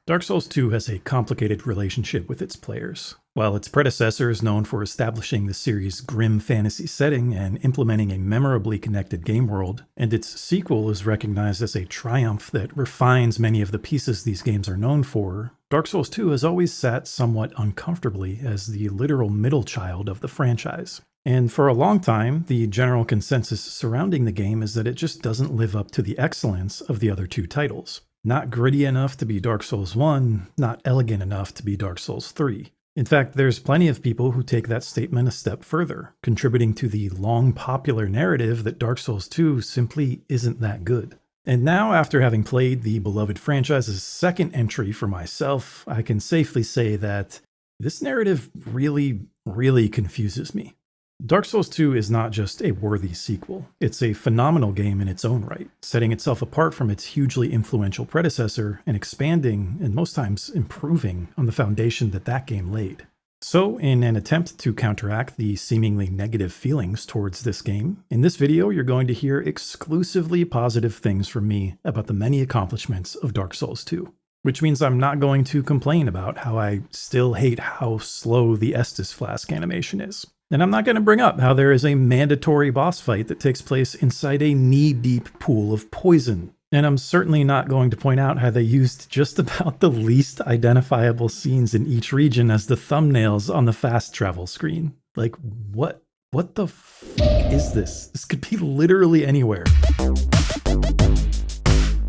Dark Souls 2 has a complicated relationship with its players. While its predecessor is known for establishing the series' grim fantasy setting and implementing a memorably connected game world, and its sequel is recognized as a triumph that refines many of the pieces these games are known for, Dark Souls 2 has always sat somewhat uncomfortably as the literal middle child of the franchise. And for a long time, the general consensus surrounding the game is that it just doesn't live up to the excellence of the other two titles. Not gritty enough to be Dark Souls 1, not elegant enough to be Dark Souls 3. In fact, there's plenty of people who take that statement a step further, contributing to the long popular narrative that Dark Souls 2 simply isn't that good. And now, after having played the beloved franchise's second entry for myself, I can safely say that this narrative really confuses me. Dark Souls 2 is not just a worthy sequel, it's a phenomenal game in its own right, setting itself apart from its hugely influential predecessor and expanding, and most times improving, on the foundation that game laid. So, in an attempt to counteract the seemingly negative feelings towards this game, in this video you're going to hear exclusively positive things from me about the many accomplishments of Dark Souls 2. Which means I'm not going to complain about how I still hate how slow the Estus Flask animation is. And I'm not going to bring up how there is a mandatory boss fight that takes place inside a knee-deep pool of poison. And I'm certainly not going to point out how they used just about the least identifiable scenes in each region as the thumbnails on the fast travel screen. Like, what the f*** is this? This could be literally anywhere.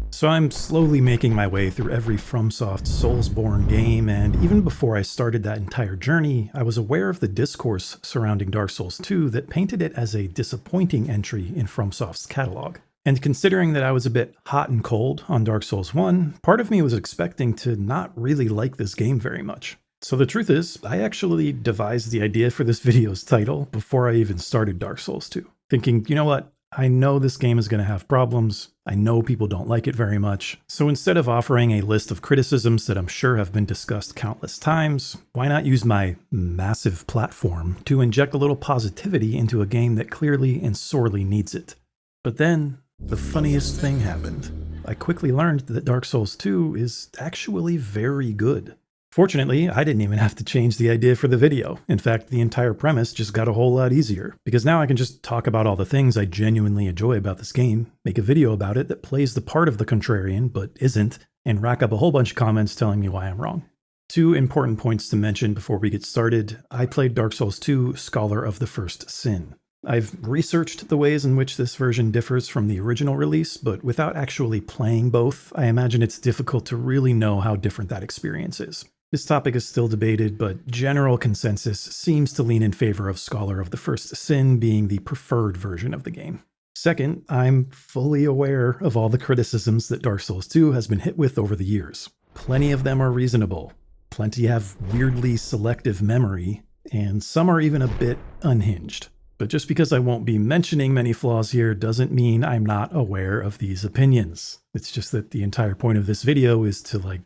So I'm slowly making my way through every FromSoft Soulsborne game, and even before I started that entire journey, I was aware of the discourse surrounding Dark Souls 2 that painted it as a disappointing entry in FromSoft's catalog. And considering that I was a bit hot and cold on Dark Souls 1, part of me was expecting to not really like this game very much. So the truth is, I actually devised the idea for this video's title before I even started Dark Souls 2, thinking, you know what? I know this game is going to have problems. I know people don't like it very much. So instead of offering a list of criticisms that I'm sure have been discussed countless times, why not use my massive platform to inject a little positivity into a game that clearly and sorely needs it? But then, the funniest thing happened. I quickly learned that Dark Souls 2 is actually very good. Fortunately, I didn't even have to change the idea for the video. In fact, the entire premise just got a whole lot easier, because now I can just talk about all the things I genuinely enjoy about this game, make a video about it that plays the part of the contrarian, but isn't, and rack up a whole bunch of comments telling me why I'm wrong. Two important points to mention before we get started. I played Dark Souls 2 Scholar of the First Sin. I've researched the ways in which this version differs from the original release, but without actually playing both, I imagine it's difficult to really know how different that experience is. This topic is still debated, but general consensus seems to lean in favor of Scholar of the First Sin being the preferred version of the game. Second, I'm fully aware of all the criticisms that Dark Souls 2 has been hit with over the years. Plenty of them are reasonable, plenty have weirdly selective memory, and some are even a bit unhinged. But just because I won't be mentioning many flaws here doesn't mean I'm not aware of these opinions. It's just that the entire point of this video is to,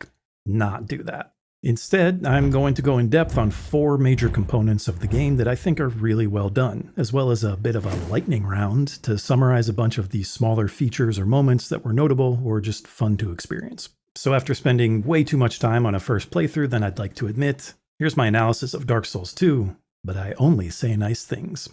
not do that. Instead, I'm going to go in depth on 4 major components of the game that I think are really well done, as well as a bit of a lightning round to summarize a bunch of the smaller features or moments that were notable or just fun to experience. So after spending way too much time on a first playthrough than I'd like to admit, here's my analysis of Dark Souls 2, but I only say nice things.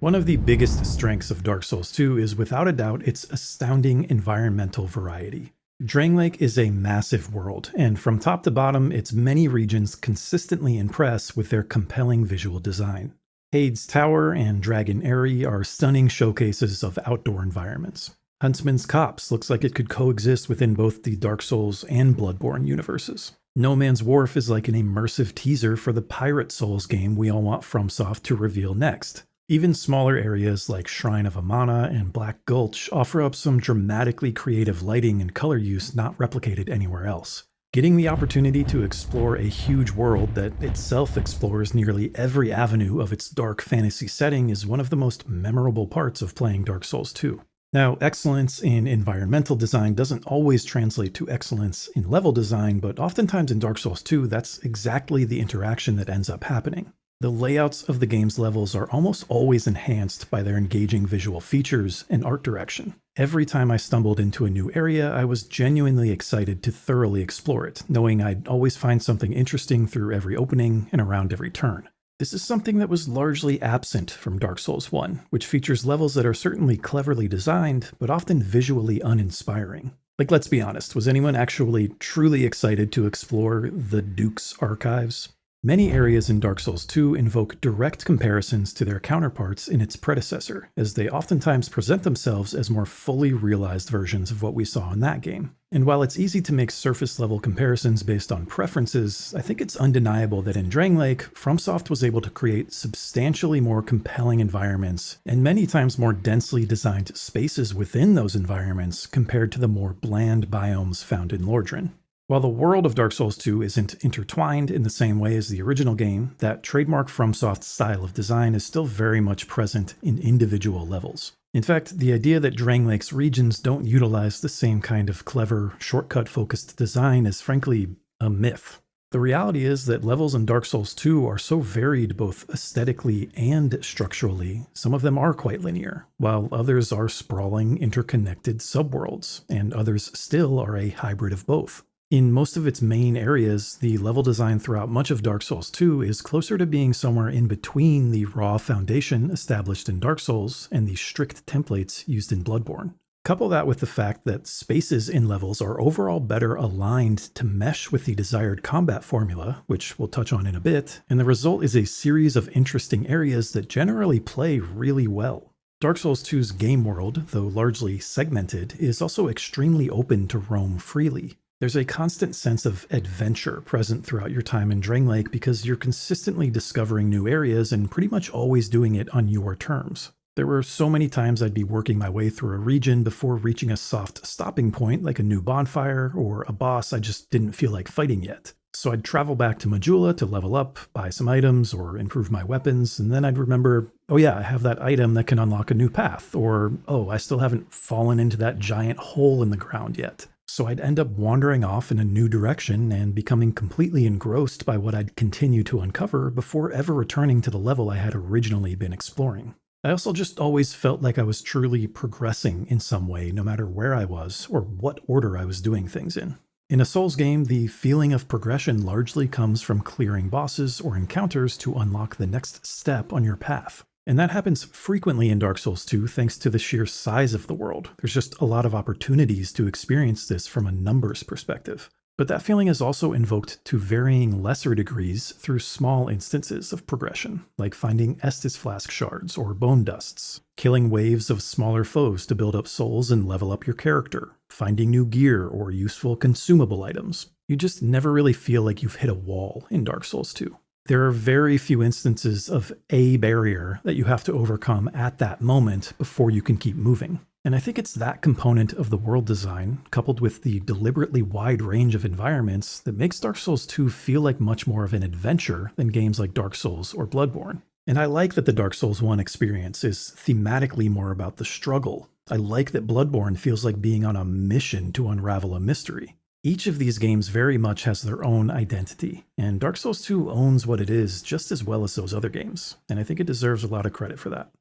One of the biggest strengths of Dark Souls 2 is without a doubt its astounding environmental variety. Drangleic is a massive world, and from top to bottom, its many regions consistently impress with their compelling visual design. Hades Tower and Dragon Eyrie are stunning showcases of outdoor environments. Huntsman's Copse looks like it could coexist within both the Dark Souls and Bloodborne universes. No Man's Wharf is like an immersive teaser for the Pirate Souls game we all want FromSoft to reveal next. Even smaller areas like Shrine of Amana and Black Gulch offer up some dramatically creative lighting and color use not replicated anywhere else. Getting the opportunity to explore a huge world that itself explores nearly every avenue of its dark fantasy setting is one of the most memorable parts of playing Dark Souls 2. Now, excellence in environmental design doesn't always translate to excellence in level design, but oftentimes in Dark Souls 2, that's exactly the interaction that ends up happening. The layouts of the game's levels are almost always enhanced by their engaging visual features and art direction. Every time I stumbled into a new area, I was genuinely excited to thoroughly explore it, knowing I'd always find something interesting through every opening and around every turn. This is something that was largely absent from Dark Souls 1, which features levels that are certainly cleverly designed, but often visually uninspiring. Like, let's be honest, was anyone actually truly excited to explore the Duke's archives? Many areas in Dark Souls 2 invoke direct comparisons to their counterparts in its predecessor, as they oftentimes present themselves as more fully realized versions of what we saw in that game. And while it's easy to make surface-level comparisons based on preferences, I think it's undeniable that in Drangleic, FromSoft was able to create substantially more compelling environments, and many times more densely designed spaces within those environments compared to the more bland biomes found in Lordran. While the world of Dark Souls 2 isn't intertwined in the same way as the original game, that trademark FromSoft style of design is still very much present in individual levels. In fact, the idea that Drangleic's regions don't utilize the same kind of clever, shortcut-focused design is frankly a myth. The reality is that levels in Dark Souls 2 are so varied both aesthetically and structurally, some of them are quite linear, while others are sprawling, interconnected subworlds, and others still are a hybrid of both. In most of its main areas, the level design throughout much of Dark Souls 2 is closer to being somewhere in between the raw foundation established in Dark Souls and the strict templates used in Bloodborne. Couple that with the fact that spaces in levels are overall better aligned to mesh with the desired combat formula, which we'll touch on in a bit, and the result is a series of interesting areas that generally play really well. Dark Souls 2's game world, though largely segmented, is also extremely open to roam freely. There's a constant sense of adventure present throughout your time in Drangleic because you're consistently discovering new areas and pretty much always doing it on your terms. There were so many times I'd be working my way through a region before reaching a soft stopping point like a new bonfire or a boss I just didn't feel like fighting yet. So I'd travel back to Majula to level up, buy some items, or improve my weapons, and then I'd remember, oh yeah, I have that item that can unlock a new path, or oh, I still haven't fallen into that giant hole in the ground yet. So I'd end up wandering off in a new direction and becoming completely engrossed by what I'd continue to uncover before ever returning to the level I had originally been exploring. I also just always felt like I was truly progressing in some way, no matter where I was or what order I was doing things in. In a Souls game, the feeling of progression largely comes from clearing bosses or encounters to unlock the next step on your path. And that happens frequently in Dark Souls 2 thanks to the sheer size of the world. There's just a lot of opportunities to experience this from a numbers perspective. But that feeling is also invoked to varying lesser degrees through small instances of progression, like finding Estus Flask shards or bone dusts, killing waves of smaller foes to build up souls and level up your character, finding new gear or useful consumable items. You just never really feel like you've hit a wall in Dark Souls 2. There are very few instances of a barrier that you have to overcome at that moment before you can keep moving. And I think it's that component of the world design, coupled with the deliberately wide range of environments, that makes Dark Souls 2 feel like much more of an adventure than games like Dark Souls or Bloodborne. And I like that the Dark Souls 1 experience is thematically more about the struggle. I like that Bloodborne feels like being on a mission to unravel a mystery. Each of these games very much has their own identity, and Dark Souls 2 owns what it is just as well as those other games, and I think it deserves a lot of credit for that.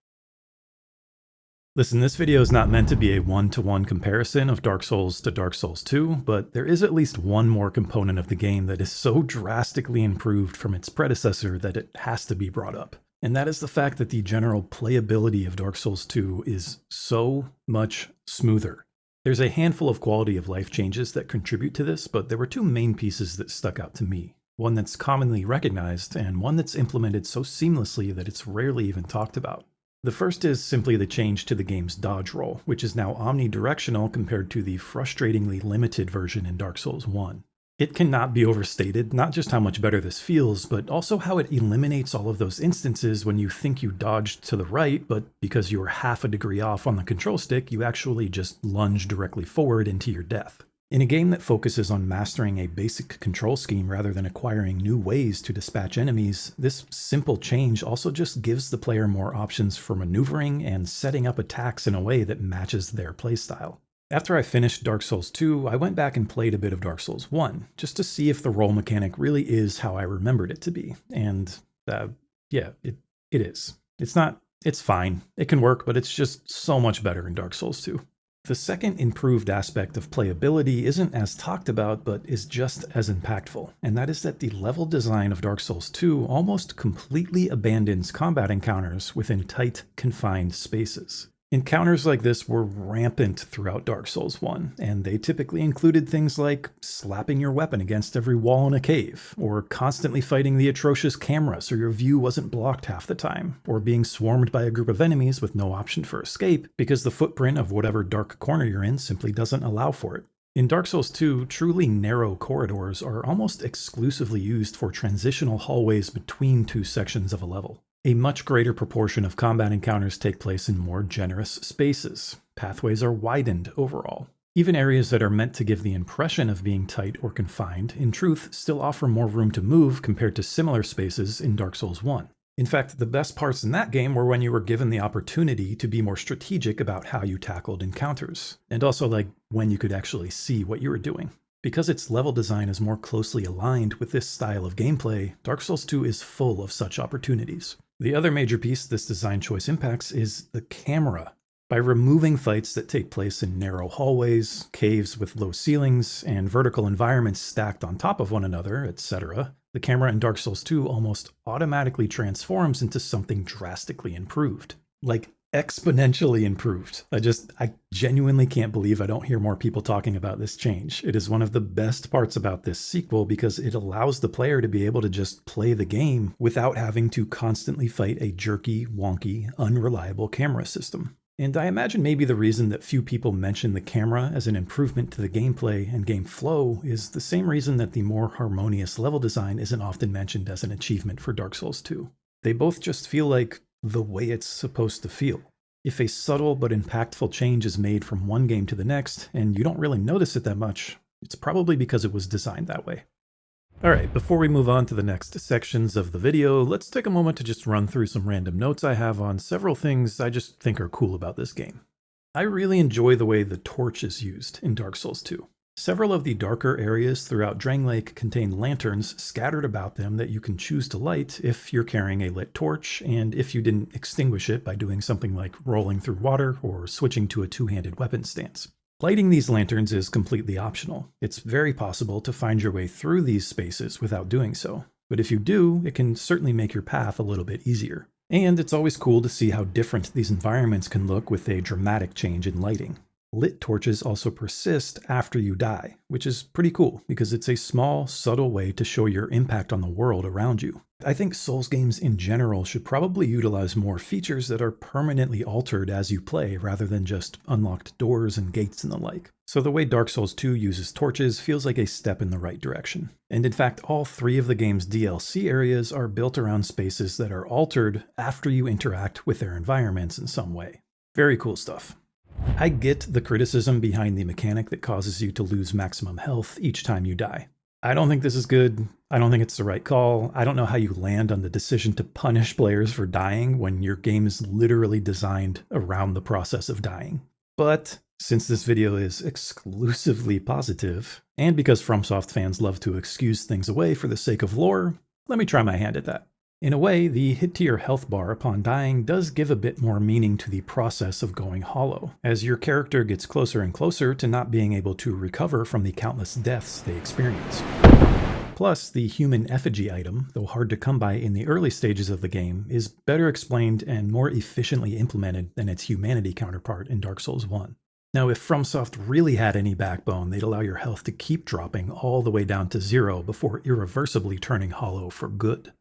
Listen, this video is not meant to be a one-to-one comparison of Dark Souls to Dark Souls 2, but there is at least one more component of the game that is so drastically improved from its predecessor that it has to be brought up. And that is the fact that the general playability of Dark Souls 2 is so much smoother. There's a handful of quality of life changes that contribute to this, but there were two main pieces that stuck out to me. One that's commonly recognized, and one that's implemented so seamlessly that it's rarely even talked about. The first is simply the change to the game's dodge roll, which is now omnidirectional compared to the frustratingly limited version in Dark Souls 1. It cannot be overstated, not just how much better this feels, but also how it eliminates all of those instances when you think you dodged to the right, but because you were half a degree off on the control stick, you actually just lunge directly forward into your death. In a game that focuses on mastering a basic control scheme rather than acquiring new ways to dispatch enemies, this simple change also just gives the player more options for maneuvering and setting up attacks in a way that matches their playstyle. After I finished Dark Souls 2, I went back and played a bit of Dark Souls 1, just to see if the roll mechanic really is how I remembered it to be, and Yeah, it is. It's fine. It can work, but it's just so much better in Dark Souls 2. The second improved aspect of playability isn't as talked about, but is just as impactful, and that is that the level design of Dark Souls 2 almost completely abandons combat encounters within tight, confined spaces. Encounters like this were rampant throughout Dark Souls 1, and they typically included things like slapping your weapon against every wall in a cave, or constantly fighting the atrocious camera so your view wasn't blocked half the time, or being swarmed by a group of enemies with no option for escape because the footprint of whatever dark corner you're in simply doesn't allow for it. In Dark Souls 2, truly narrow corridors are almost exclusively used for transitional hallways between two sections of a level. A much greater proportion of combat encounters take place in more generous spaces. Pathways are widened overall. Even areas that are meant to give the impression of being tight or confined, in truth, still offer more room to move compared to similar spaces in Dark Souls 1. In fact, the best parts in that game were when you were given the opportunity to be more strategic about how you tackled encounters, and also when you could actually see what you were doing. Because its level design is more closely aligned with this style of gameplay, Dark Souls 2 is full of such opportunities. The other major piece this design choice impacts is the camera. By removing fights that take place in narrow hallways, caves with low ceilings, and vertical environments stacked on top of one another, etc., the camera in Dark Souls 2 almost automatically transforms into something drastically improved. Like exponentially improved. I genuinely can't believe I don't hear more people talking about this change. It is one of the best parts about this sequel because it allows the player to be able to just play the game without having to constantly fight a jerky, wonky, unreliable camera system. And I imagine maybe the reason that few people mention the camera as an improvement to the gameplay and game flow is the same reason that the more harmonious level design isn't often mentioned as an achievement for Dark Souls 2. They both just feel like the way it's supposed to feel. If a subtle but impactful change is made from one game to the next, and you don't really notice it that much, it's probably because it was designed that way. Alright, before we move on to the next sections of the video, let's take a moment to just run through some random notes I have on several things I just think are cool about this game. I really enjoy the way the torch is used in Dark Souls 2. Several of the darker areas throughout Drangleic contain lanterns scattered about them that you can choose to light if you're carrying a lit torch, and if you didn't extinguish it by doing something like rolling through water or switching to a two-handed weapon stance. Lighting these lanterns is completely optional. It's very possible to find your way through these spaces without doing so, but if you do, it can certainly make your path a little bit easier. And it's always cool to see how different these environments can look with a dramatic change in lighting. Lit torches also persist after you die, which is pretty cool because it's a small, subtle way to show your impact on the world around you. I think Souls games in general should probably utilize more features that are permanently altered as you play rather than just unlocked doors and gates and the like. So the way Dark Souls 2 uses torches feels like a step in the right direction. And in fact, all three of the game's DLC areas are built around spaces that are altered after you interact with their environments in some way. Very cool stuff. I get the criticism behind the mechanic that causes you to lose maximum health each time you die. I don't think this is good. I don't think it's the right call. I don't know how you land on the decision to punish players for dying when your game is literally designed around the process of dying. But since this video is exclusively positive, and because FromSoft fans love to excuse things away for the sake of lore, let me try my hand at that. In a way, the hit to your health bar upon dying does give a bit more meaning to the process of going hollow, as your character gets closer and closer to not being able to recover from the countless deaths they experience. Plus, the human effigy item, though hard to come by in the early stages of the game, is better explained and more efficiently implemented than its humanity counterpart in Dark Souls 1. Now, if FromSoft really had any backbone, they'd allow your health to keep dropping all the way down to 0 before irreversibly turning hollow for good.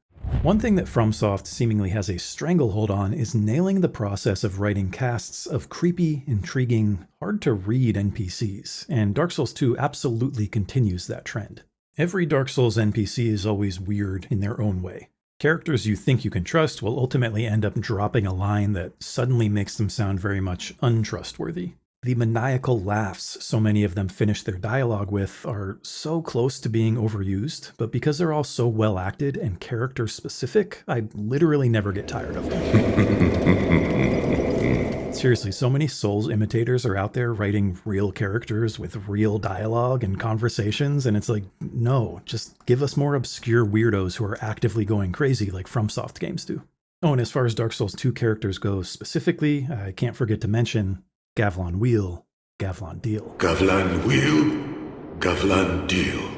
One thing that FromSoft seemingly has a stranglehold on is nailing the process of writing casts of creepy, intriguing, hard-to-read NPCs, and Dark Souls 2 absolutely continues that trend. Every Dark Souls NPC is always weird in their own way. Characters you think you can trust will ultimately end up dropping a line that suddenly makes them sound very much untrustworthy. The maniacal laughs so many of them finish their dialogue with are so close to being overused, but because they're all so well acted and character specific, I literally never get tired of them. Seriously, so many Souls imitators are out there writing real characters with real dialogue and conversations, and it's like, no, just give us more obscure weirdos who are actively going crazy like FromSoft games do. Oh, and as far as Dark Souls 2 characters go specifically, I can't forget to mention Gavlan Wheel, Gavlan Deal. Gavlan Wheel, Gavlan Deal.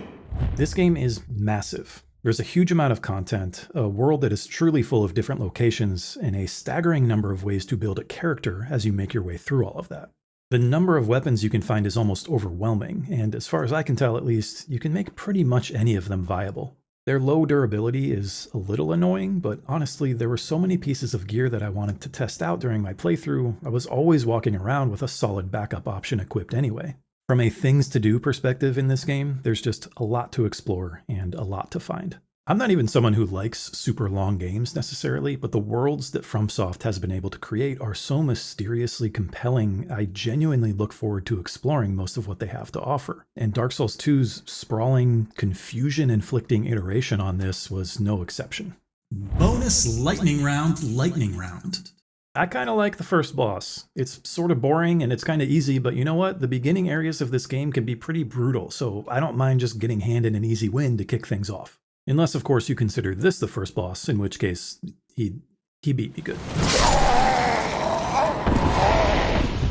This game is massive. There's a huge amount of content, a world that is truly full of different locations, and a staggering number of ways to build a character as you make your way through all of that. The number of weapons you can find is almost overwhelming, and as far as I can tell at least, you can make pretty much any of them viable. Their low durability is a little annoying, but honestly, there were so many pieces of gear that I wanted to test out during my playthrough, I was always walking around with a solid backup option equipped anyway. From a things to do perspective in this game, there's just a lot to explore and a lot to find. I'm not even someone who likes super long games necessarily, but the worlds that FromSoft has been able to create are so mysteriously compelling, I genuinely look forward to exploring most of what they have to offer. And Dark Souls 2's sprawling, confusion-inflicting iteration on this was no exception. Bonus lightning round. I kind of like the first boss. It's sort of boring and it's kind of easy, but you know what? The beginning areas of this game can be pretty brutal, so I don't mind just getting handed an easy win to kick things off. Unless, of course, you consider this the first boss, in which case, he beat me good.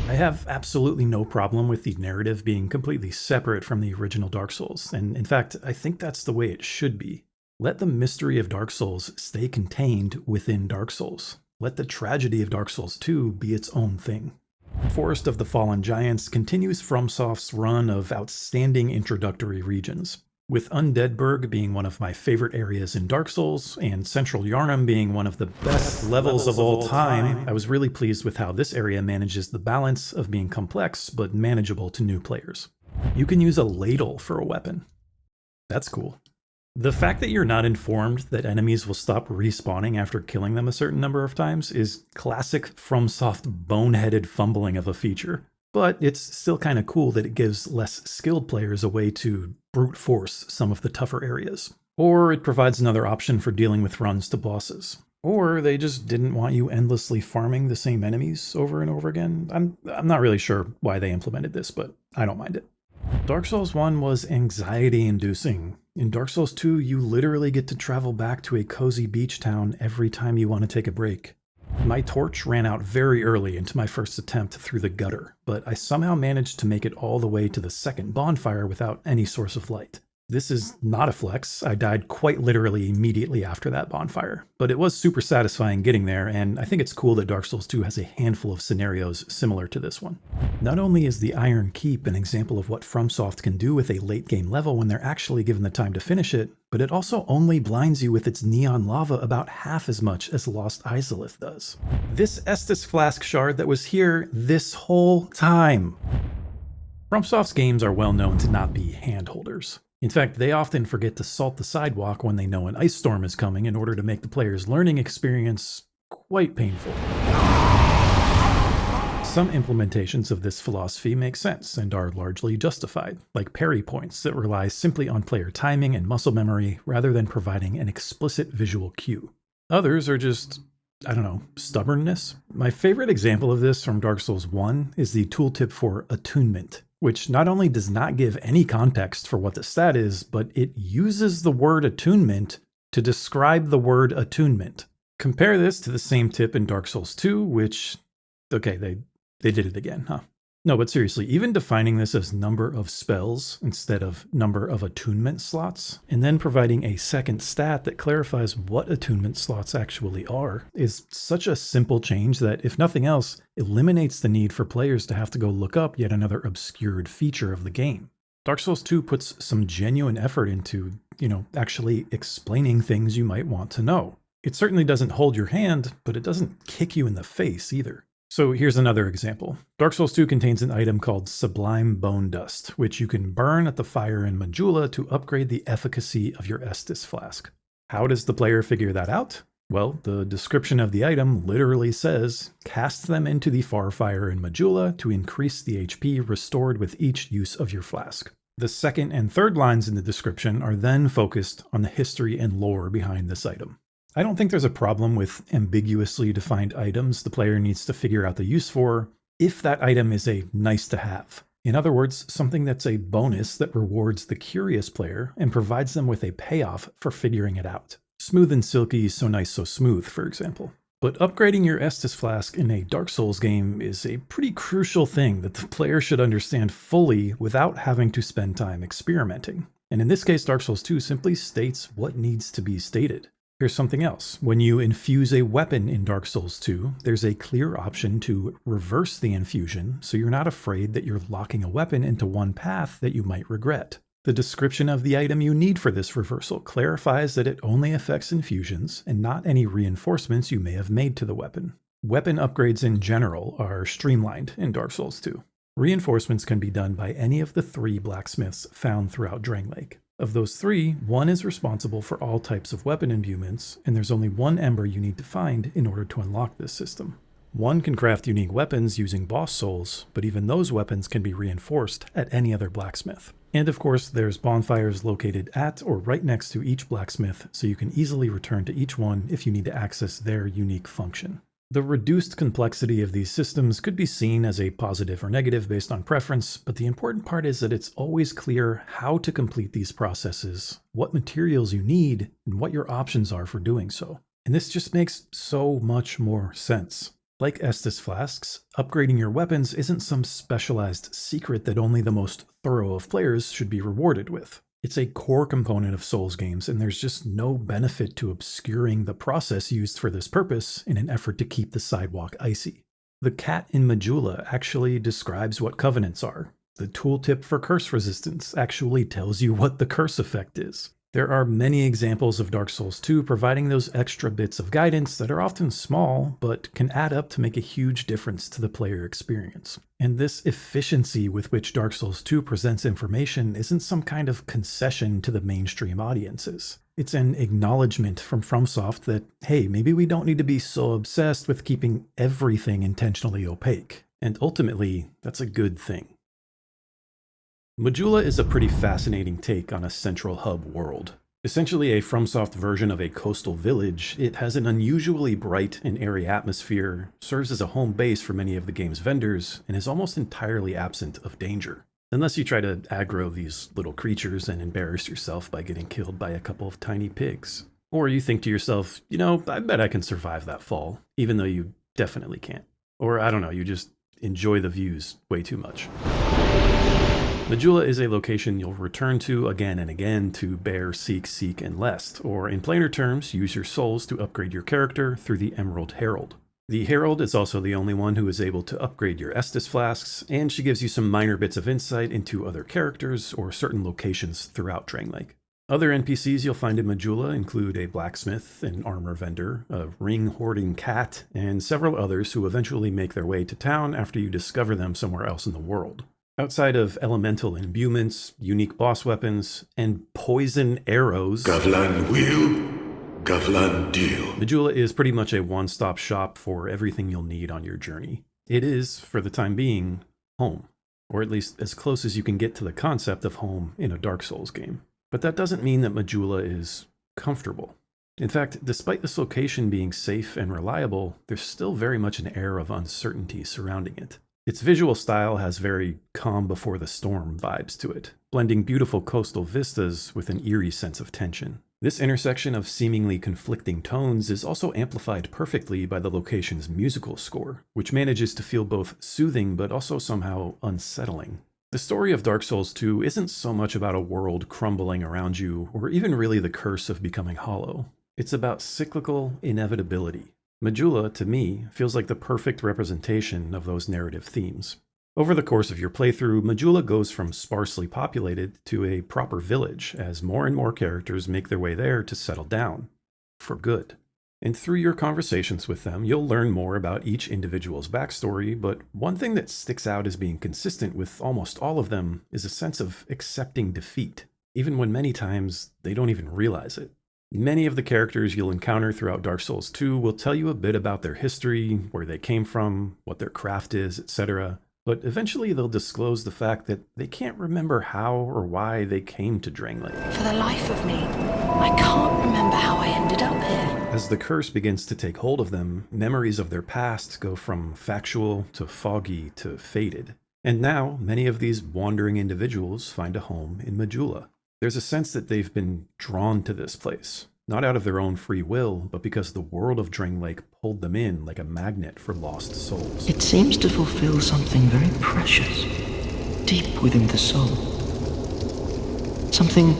I have absolutely no problem with the narrative being completely separate from the original Dark Souls, and in fact, I think that's the way it should be. Let the mystery of Dark Souls stay contained within Dark Souls. Let the tragedy of Dark Souls 2 be its own thing. Forest of the Fallen Giants continues FromSoft's run of outstanding introductory regions, with Undeadburg being one of my favorite areas in Dark Souls, and Central Yharnam being one of the best levels of all time. I was really pleased with how this area manages the balance of being complex but manageable to new players. You can use a ladle for a weapon. That's cool. The fact that you're not informed that enemies will stop respawning after killing them a certain number of times is classic FromSoft boneheaded fumbling of a feature. But it's still kind of cool that it gives less skilled players a way to brute force some of the tougher areas. Or it provides another option for dealing with runs to bosses. Or they just didn't want you endlessly farming the same enemies over and over again. I'm not really sure why they implemented this, but I don't mind it. Dark Souls 1 was anxiety-inducing. In Dark Souls 2, you literally get to travel back to a cozy beach town every time you want to take a break. My torch ran out very early into my first attempt through the gutter, but I somehow managed to make it all the way to the second bonfire without any source of light. This is not a flex. I died quite literally immediately after that bonfire, but it was super satisfying getting there, and I think it's cool that Dark Souls 2 has a handful of scenarios similar to this one. Not only is the Iron Keep an example of what FromSoft can do with a late game level when they're actually given the time to finish it, but it also only blinds you with its neon lava about half as much as Lost Izalith does. This Estus Flask shard that was here this whole time. FromSoft's games are well known to not be handholders. In fact, they often forget to salt the sidewalk when they know an ice storm is coming in order to make the player's learning experience quite painful. Some implementations of this philosophy make sense and are largely justified, like parry points that rely simply on player timing and muscle memory rather than providing an explicit visual cue. Others are just, stubbornness. My favorite example of this from Dark Souls 1 is the tooltip for attunement, which not only does not give any context for what the stat is, but it uses the word attunement to describe the word attunement. Compare this to the same tip in Dark Souls 2, which, okay, they did it again, huh? No, but seriously, even defining this as number of spells instead of number of attunement slots, and then providing a second stat that clarifies what attunement slots actually are, is such a simple change that, if nothing else, eliminates the need for players to have to go look up yet another obscured feature of the game. Dark Souls 2 puts some genuine effort into, actually explaining things you might want to know. It certainly doesn't hold your hand, but it doesn't kick you in the face either. So here's another example. Dark Souls 2 contains an item called Sublime Bone Dust, which you can burn at the fire in Majula to upgrade the efficacy of your Estus Flask. How does the player figure that out? Well, the description of the item literally says, cast them into the far fire in Majula to increase the HP restored with each use of your flask. The second and third lines in the description are then focused on the history and lore behind this item. I don't think there's a problem with ambiguously defined items the player needs to figure out the use for, if that item is a nice to have. In other words, something that's a bonus that rewards the curious player and provides them with a payoff for figuring it out. Smooth and silky, so nice, so smooth, for example. But upgrading your Estus flask in a Dark Souls game is a pretty crucial thing that the player should understand fully without having to spend time experimenting. And in this case, Dark Souls 2 simply states what needs to be stated. Here's something else. When you infuse a weapon in Dark Souls 2, there's a clear option to reverse the infusion, so you're not afraid that you're locking a weapon into one path that you might regret. The description of the item you need for this reversal clarifies that it only affects infusions and not any reinforcements you may have made to the weapon. Weapon upgrades in general are streamlined in Dark Souls 2. Reinforcements can be done by any of the 3 blacksmiths found throughout Drangleic. Of those 3, one is responsible for all types of weapon imbuements, and there's only one ember you need to find in order to unlock this system. One can craft unique weapons using boss souls, but even those weapons can be reinforced at any other blacksmith. And of course, there's bonfires located at or right next to each blacksmith, so you can easily return to each one if you need to access their unique function. The reduced complexity of these systems could be seen as a positive or negative based on preference, but the important part is that it's always clear how to complete these processes, what materials you need, and what your options are for doing so. And this just makes so much more sense. Like Estus flasks, upgrading your weapons isn't some specialized secret that only the most thorough of players should be rewarded with. It's a core component of Souls games, and there's just no benefit to obscuring the process used for this purpose in an effort to keep the sidewalk icy. The cat in Majula actually describes what covenants are. The tooltip for curse resistance actually tells you what the curse effect is. There are many examples of Dark Souls 2 providing those extra bits of guidance that are often small, but can add up to make a huge difference to the player experience. And this efficiency with which Dark Souls 2 presents information isn't some kind of concession to the mainstream audiences. It's an acknowledgement from FromSoft that, hey, maybe we don't need to be so obsessed with keeping everything intentionally opaque. And ultimately, that's a good thing. Majula is a pretty fascinating take on a central hub world. Essentially a FromSoft version of a coastal village, it has an unusually bright and airy atmosphere, serves as a home base for many of the game's vendors, and is almost entirely absent of danger. Unless you try to aggro these little creatures and embarrass yourself by getting killed by a couple of tiny pigs. Or you think to yourself, I bet I can survive that fall, even though you definitely can't. Or I don't know, you just enjoy the views way too much. Majula is a location you'll return to again and again to bear, seek, and lest, or in plainer terms, use your souls to upgrade your character through the Emerald Herald. The Herald is also the only one who is able to upgrade your Estus flasks, and she gives you some minor bits of insight into other characters or certain locations throughout Drangleic. Other NPCs you'll find in Majula include a blacksmith, an armor vendor, a ring-hoarding cat, and several others who eventually make their way to town after you discover them somewhere else in the world. Outside of elemental imbuements, unique boss weapons, and poison arrows, Gavlan will, Gavlan deal. Majula is pretty much a one-stop shop for everything you'll need on your journey. It is, for the time being, home. Or at least as close as you can get to the concept of home in a Dark Souls game. But that doesn't mean that Majula is comfortable. In fact, despite this location being safe and reliable, there's still very much an air of uncertainty surrounding it. Its visual style has very calm before the storm vibes to it, blending beautiful coastal vistas with an eerie sense of tension. This intersection of seemingly conflicting tones is also amplified perfectly by the location's musical score, which manages to feel both soothing but also somehow unsettling. The story of Dark Souls 2 isn't so much about a world crumbling around you, or even really the curse of becoming hollow. It's about cyclical inevitability. Majula, to me, feels like the perfect representation of those narrative themes. Over the course of your playthrough, Majula goes from sparsely populated to a proper village as more and more characters make their way there to settle down. For good. And through your conversations with them, you'll learn more about each individual's backstory, but one thing that sticks out as being consistent with almost all of them is a sense of accepting defeat, even when many times they don't even realize it. Many of the characters you'll encounter throughout Dark Souls 2 will tell you a bit about their history, where they came from, what their craft is, etc. but eventually they'll disclose the fact that they can't remember how or why they came to Drangleic. For the life of me, I can't remember how I ended up here. As the curse begins to take hold of them, memories of their past go from factual to foggy to faded. And now, many of these wandering individuals find a home in Majula. There's a sense that they've been drawn to this place, not out of their own free will, but because the world of Drangleic pulled them in like a magnet for lost souls. It seems to fulfill something very precious, deep within the soul. Something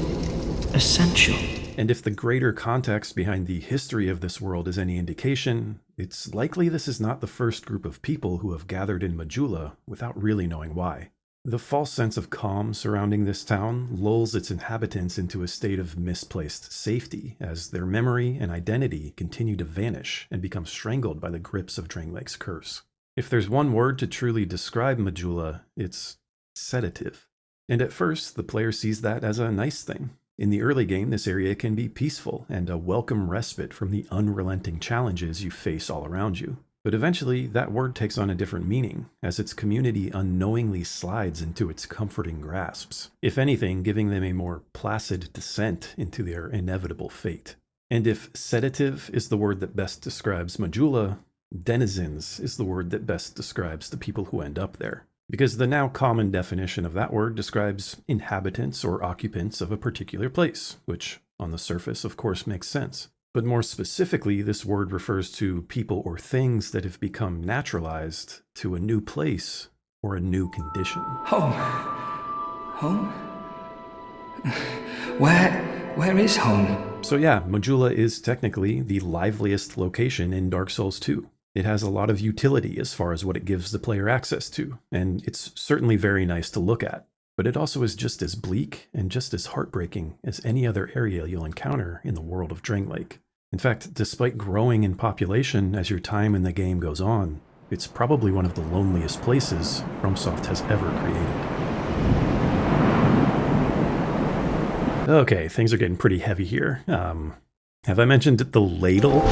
essential. And if the greater context behind the history of this world is any indication, it's likely this is not the first group of people who have gathered in Majula without really knowing why. The false sense of calm surrounding this town lulls its inhabitants into a state of misplaced safety as their memory and identity continue to vanish and become strangled by the grips of Drangleic's curse. If there's one word to truly describe Majula, it's sedative. And at first, the player sees that as a nice thing. In the early game, this area can be peaceful and a welcome respite from the unrelenting challenges you face all around you. But eventually, that word takes on a different meaning, as its community unknowingly slides into its comforting grasps, if anything, giving them a more placid descent into their inevitable fate. And if sedative is the word that best describes Majula, denizens is the word that best describes the people who end up there. Because the now common definition of that word describes inhabitants or occupants of a particular place, which on the surface of course makes sense. But more specifically, this word refers to people or things that have become naturalized to a new place or a new condition. Home. Home? Where is home? So yeah, Majula is technically the liveliest location in Dark Souls 2. It has a lot of utility as far as what it gives the player access to, and it's certainly very nice to look at. But it also is just as bleak and just as heartbreaking as any other area you'll encounter in the world of Drangleic. In fact, despite growing in population as your time in the game goes on, it's probably one of the loneliest places FromSoft has ever created. Okay, things are getting pretty heavy here. Have I mentioned the ladle?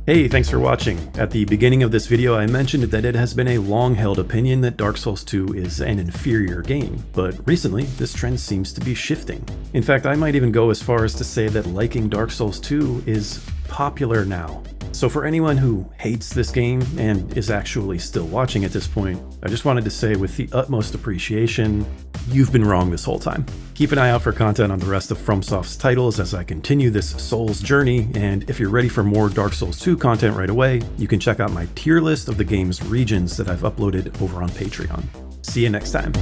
Hey, thanks for watching. At the beginning of this video, I mentioned that it has been a long-held opinion that Dark Souls 2 is an inferior game, but recently, this trend seems to be shifting. In fact, I might even go as far as to say that liking Dark Souls 2 is popular now. So for anyone who hates this game and is actually still watching at this point, I just wanted to say with the utmost appreciation, you've been wrong this whole time. Keep an eye out for content on the rest of FromSoft's titles as I continue this Souls journey, and if you're ready for more Dark Souls 2 content right away, you can check out my tier list of the game's regions that I've uploaded over on Patreon. See you next time.